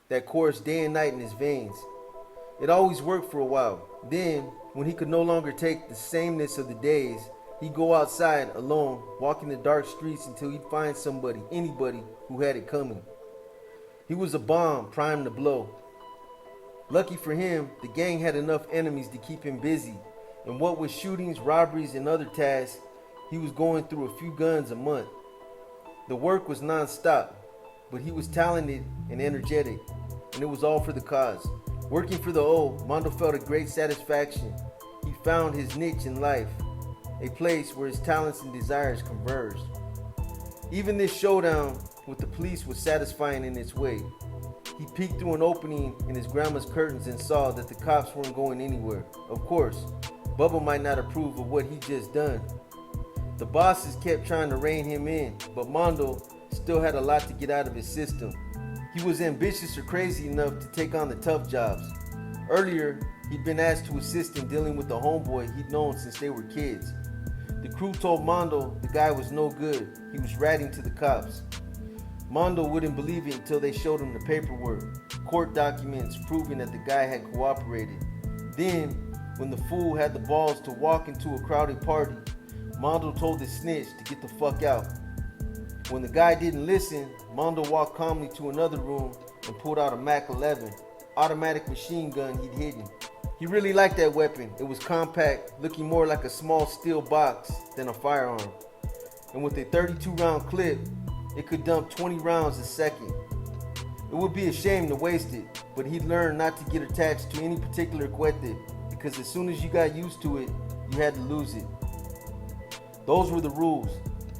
that coursed day and night in his veins. It always worked for a while. Then, when he could no longer take the sameness of the days, he'd go outside alone, walking the dark streets until he'd find somebody, anybody, who had it coming. He was a bomb primed to blow. Lucky for him, the gang had enough enemies to keep him busy, and what with shootings, robberies, and other tasks, he was going through a few guns a month. The work was non-stop, but he was talented and energetic, and it was all for the cause. Working for the O, Mondo felt a great satisfaction. He found his niche in life, a place where his talents and desires converged. Even this showdown with the police was satisfying in its way. He peeked through an opening in his grandma's curtains and saw that the cops weren't going anywhere. Of course, Bubba might not approve of what he just done. The bosses kept trying to rein him in, but Mondo still had a lot to get out of his system. He was ambitious or crazy enough to take on the tough jobs. Earlier, he'd been asked to assist in dealing with a homeboy he'd known since they were kids. The crew told Mondo the guy was no good. He was ratting to the cops. Mondo wouldn't believe it until they showed him the paperwork, court documents proving that the guy had cooperated. Then, when the fool had the balls to walk into a crowded party, Mondo told the snitch to get the fuck out. When the guy didn't listen, Mondo walked calmly to another room and pulled out a Mac 11, automatic machine gun he'd hidden. He really liked that weapon. It was compact, looking more like a small steel box than a firearm. And with a 32-round clip, it could dump 20 rounds a second. It would be a shame to waste it, but he'd learned not to get attached to any particular cohete, because as soon as you got used to it, you had to lose it. Those were the rules.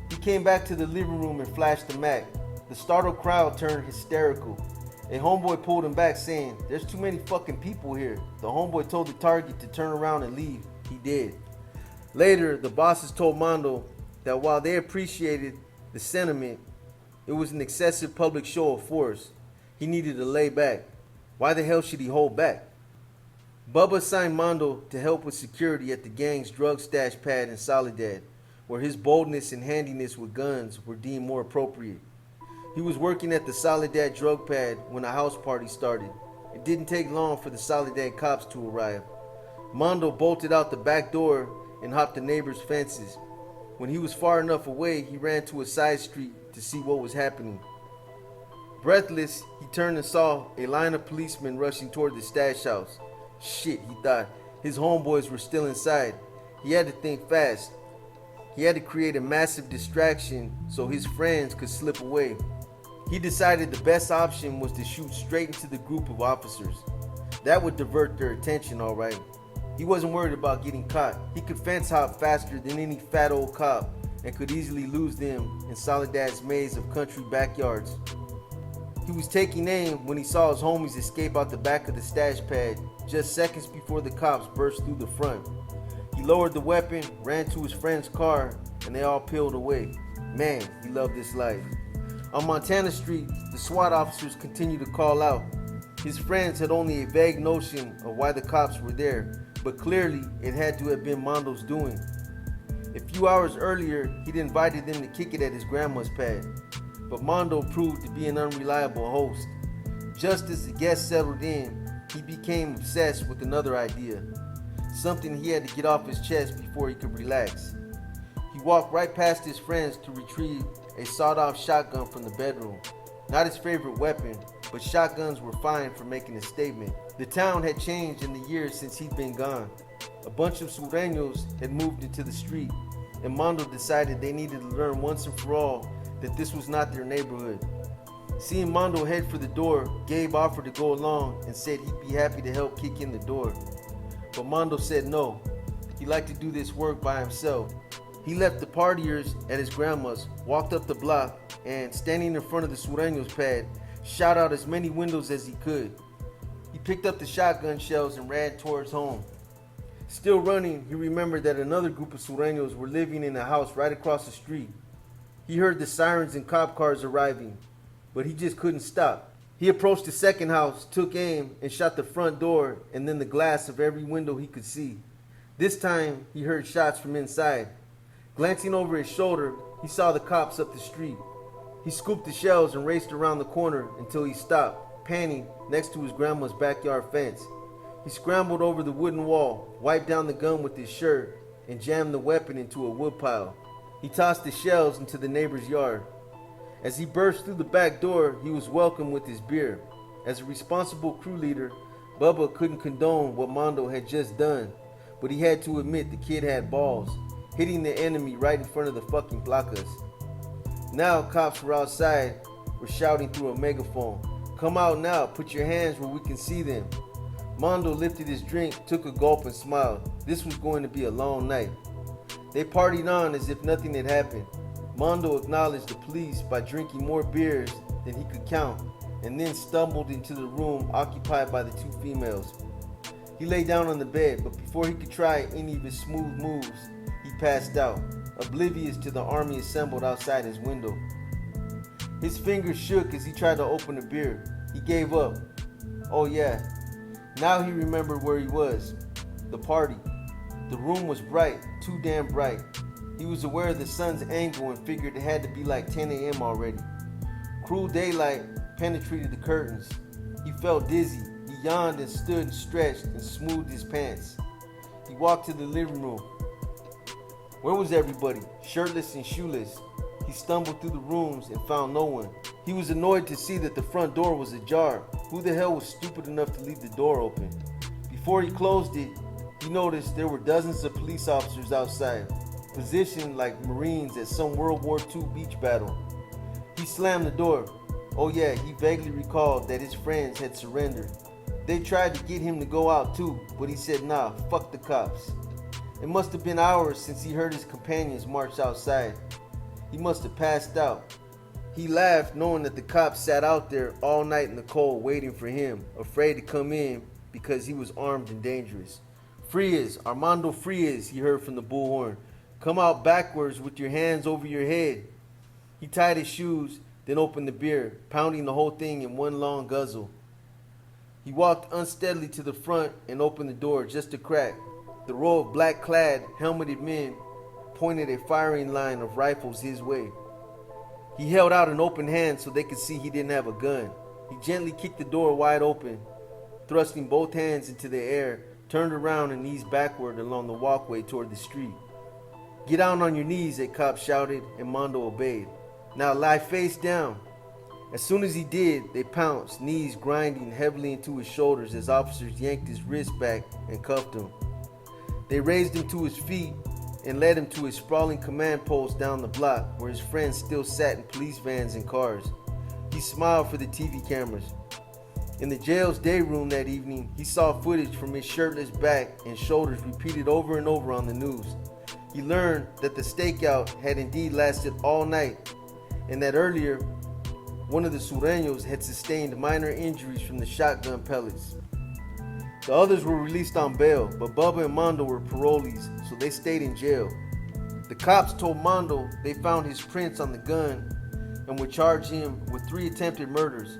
He came back to the living room and flashed the Mac. The startled crowd turned hysterical. A homeboy pulled him back saying, "There's too many fucking people here." The homeboy told the target to turn around and leave. He did. Later, the bosses told Mondo that while they appreciated the sentiment, it was an excessive public show of force. He needed to lay back. Why the hell should he hold back? Bubba assigned Mondo to help with security at the gang's drug stash pad in Soledad, where his boldness and handiness with guns were deemed more appropriate. He was working at the Soledad drug pad when a house party started. It didn't take long for the Soledad cops to arrive. Mondo bolted out the back door and hopped the neighbors' fences. When he was far enough away, he ran to a side street to see what was happening. Breathless, he turned and saw a line of policemen rushing toward the stash house. Shit, he thought. His homeboys were still inside. He had to think fast. He had to create a massive distraction so his friends could slip away. He decided the best option was to shoot straight into the group of officers. That would divert their attention, all right. He wasn't worried about getting caught. He could fence hop faster than any fat old cop and could easily lose them in Soledad's maze of country backyards. He was taking aim when he saw his homies escape out the back of the stash pad just seconds before the cops burst through the front. He lowered the weapon, ran to his friend's car, and they all peeled away. Man, he loved this life. On Montana Street, the SWAT officers continued to call out. His friends had only a vague notion of why the cops were there, but clearly it had to have been Mondo's doing. A few hours earlier, he'd invited them to kick it at his grandma's pad, but Mondo proved to be an unreliable host. Just as the guests settled in, he became obsessed with another idea, something he had to get off his chest before he could relax. He walked right past his friends to retrieve a sawed-off shotgun from the bedroom. Not his favorite weapon, but shotguns were fine for making a statement. The town had changed in the years since he'd been gone. A bunch of sureños had moved into the street, and Mondo decided they needed to learn once and for all that this was not their neighborhood. Seeing Mondo head for the door, Gabe offered to go along and said he'd be happy to help kick in the door. But Mondo said no. He liked to do this work by himself. He left the partiers at his grandma's, walked up the block, and standing in front of the Sureño's pad, shot out as many windows as he could. He picked up the shotgun shells and ran towards home. Still running, he remembered that another group of Sureños were living in a house right across the street. He heard the sirens and cop cars arriving, but he just couldn't stop. He approached the second house, took aim, and shot the front door and then the glass of every window he could see. This time, he heard shots from inside. Glancing over his shoulder, he saw the cops up the street. He scooped the shells and raced around the corner until he stopped. panting next to his grandma's backyard fence. He scrambled over the wooden wall, wiped down the gun with his shirt, and jammed the weapon into a woodpile. He tossed the shells into the neighbor's yard. As he burst through the back door, he was welcomed with his beer. As a responsible crew leader, Bubba couldn't condone what Mondo had just done, but he had to admit the kid had balls, hitting the enemy right in front of the fucking placas. Now cops were outside, were shouting through a megaphone, "Come out now, put your hands where we can see them." Mondo lifted his drink, took a gulp and smiled. This was going to be a long night. They partied on as if nothing had happened. Mondo acknowledged the police by drinking more beers than he could count, and then stumbled into the room occupied by the two females. He lay down on the bed, but before he could try any of his smooth moves, he passed out, oblivious to the army assembled outside his window. His fingers shook as he tried to open the beer. He gave up. Oh yeah, now he remembered where he was. The party. The room was bright, too damn bright. He was aware of the sun's angle and figured it had to be like 10 a.m. already. Cruel daylight penetrated the curtains. He felt dizzy. He yawned and stood and stretched and smoothed his pants. He walked to the living room. Where was everybody? Shirtless and shoeless. He stumbled through the rooms and found no one. He was annoyed to see that the front door was ajar. Who the hell was stupid enough to leave the door open? Before he closed it, he noticed there were dozens of police officers outside, positioned like Marines at some World War II beach battle. He slammed the door. Oh yeah, he vaguely recalled that his friends had surrendered. They tried to get him to go out too, but he said nah, fuck the cops. It must have been hours since he heard his companions march outside. He must have passed out. He laughed knowing that the cops sat out there all night in the cold waiting for him, afraid to come in because he was armed and dangerous. Frias, Armando Frias, he heard from the bullhorn. Come out backwards with your hands over your head. He tied his shoes, then opened the beer, pounding the whole thing in one long guzzle. He walked unsteadily to the front and opened the door just a crack. The row of black-clad, helmeted men pointed a firing line of rifles his way. He held out an open hand so they could see he didn't have a gun. He gently kicked the door wide open, thrusting both hands into the air, turned around and eased backward along the walkway toward the street. Get down on your knees, a cop shouted, and Mondo obeyed. Now lie face down. As soon as he did, they pounced, knees grinding heavily into his shoulders as officers yanked his wrist back and cuffed him. They raised him to his feet and led him to his sprawling command post down the block where his friends still sat in police vans and cars. He smiled for the TV cameras. In the jail's day room that evening, he saw footage from his shirtless back and shoulders repeated over and over on the news. He learned that the stakeout had indeed lasted all night, and that earlier, one of the Sureños had sustained minor injuries from the shotgun pellets. The others were released on bail, but Bubba and Mondo were parolees, so they stayed in jail. The cops told Mondo they found his prints on the gun and would charge him with 3 attempted murders.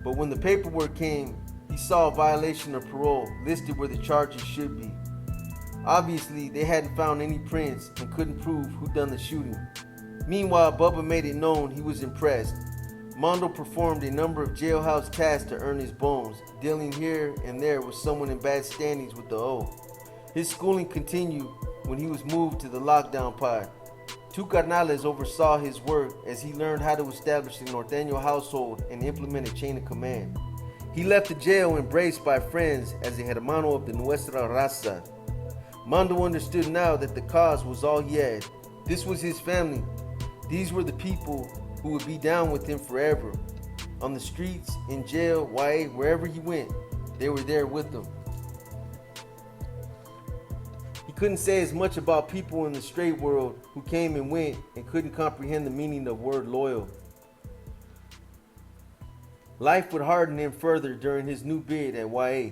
But when the paperwork came, he saw a violation of parole listed where the charges should be. Obviously, they hadn't found any prints and couldn't prove who done the shooting. Meanwhile, Bubba made it known he was impressed. Mondo performed a number of jailhouse tasks to earn his bones, dealing here and there with someone in bad standings with the O. His schooling continued when he was moved to the lockdown pod. 2 carnales oversaw his work as he learned how to establish the norteño household and implement a chain of command. He left the jail embraced by friends as a hermano of the Nuestra Raza. Mondo understood now that the cause was all he had. This was his family. These were the people who would be down with him forever. On the streets, in jail, YA, wherever he went, they were there with him. He couldn't say as much about people in the straight world who came and went and couldn't comprehend the meaning of word loyal. Life would harden him further during his new bid at YA.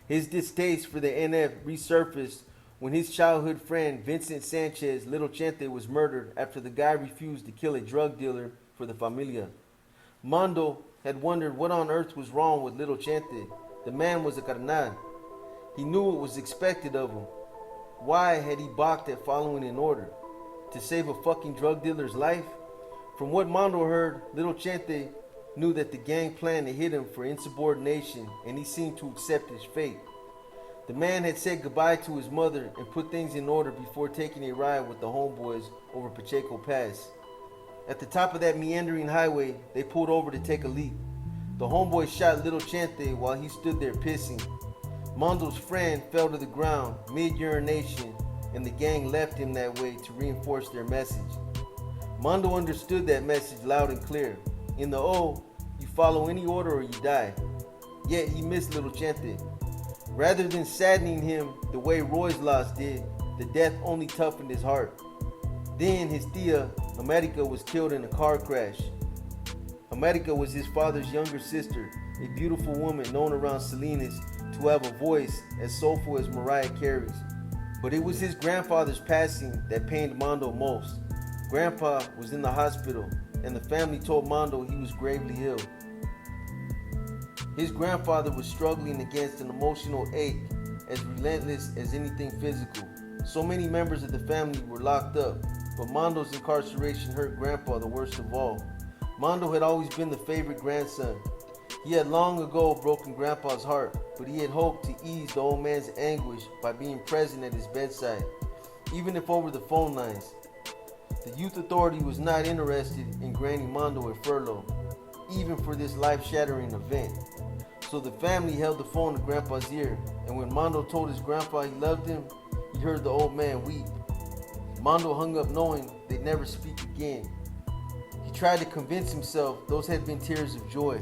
His distaste for the NF resurfaced when his childhood friend Vincent Sanchez Little Chente was murdered after the guy refused to kill a drug dealer for the familia. Mondo had wondered what on earth was wrong with Little Chente. The man was a carnal. He knew what was expected of him. Why had he balked at following an order? To save a fucking drug dealer's life? From what Mondo heard, Little Chente knew that the gang planned to hit him for insubordination, and he seemed to accept his fate. The man had said goodbye to his mother and put things in order before taking a ride with the homeboys over Pacheco Pass. At the top of that meandering highway, they pulled over to take a leak. The homeboy shot Little Chente while he stood there pissing. Mondo's friend fell to the ground mid-urination, and the gang left him that way to reinforce their message. Mondo understood that message loud and clear. In the O, you follow any order or you die. Yet he missed Little Chente. Rather than saddening him the way Roy's loss did, the death only toughened his heart. Then his tia, America, was killed in a car crash. America was his father's younger sister, a beautiful woman known around Salinas to have a voice as soulful as Mariah Carey's. But it was his grandfather's passing that pained Mondo most. Grandpa was in the hospital, and the family told Mondo he was gravely ill. His grandfather was struggling against an emotional ache as relentless as anything physical. So many members of the family were locked up, but Mondo's incarceration hurt Grandpa the worst of all. Mondo had always been the favorite grandson. He had long ago broken Grandpa's heart, but he had hoped to ease the old man's anguish by being present at his bedside, even if over the phone lines. The youth authority was not interested in granting Mondo a furlough, even for this life-shattering event. So the family held the phone to Grandpa's ear, and when Mondo told his grandpa he loved him, he heard the old man weep. Mondo hung up knowing they'd never speak again. He tried to convince himself those had been tears of joy.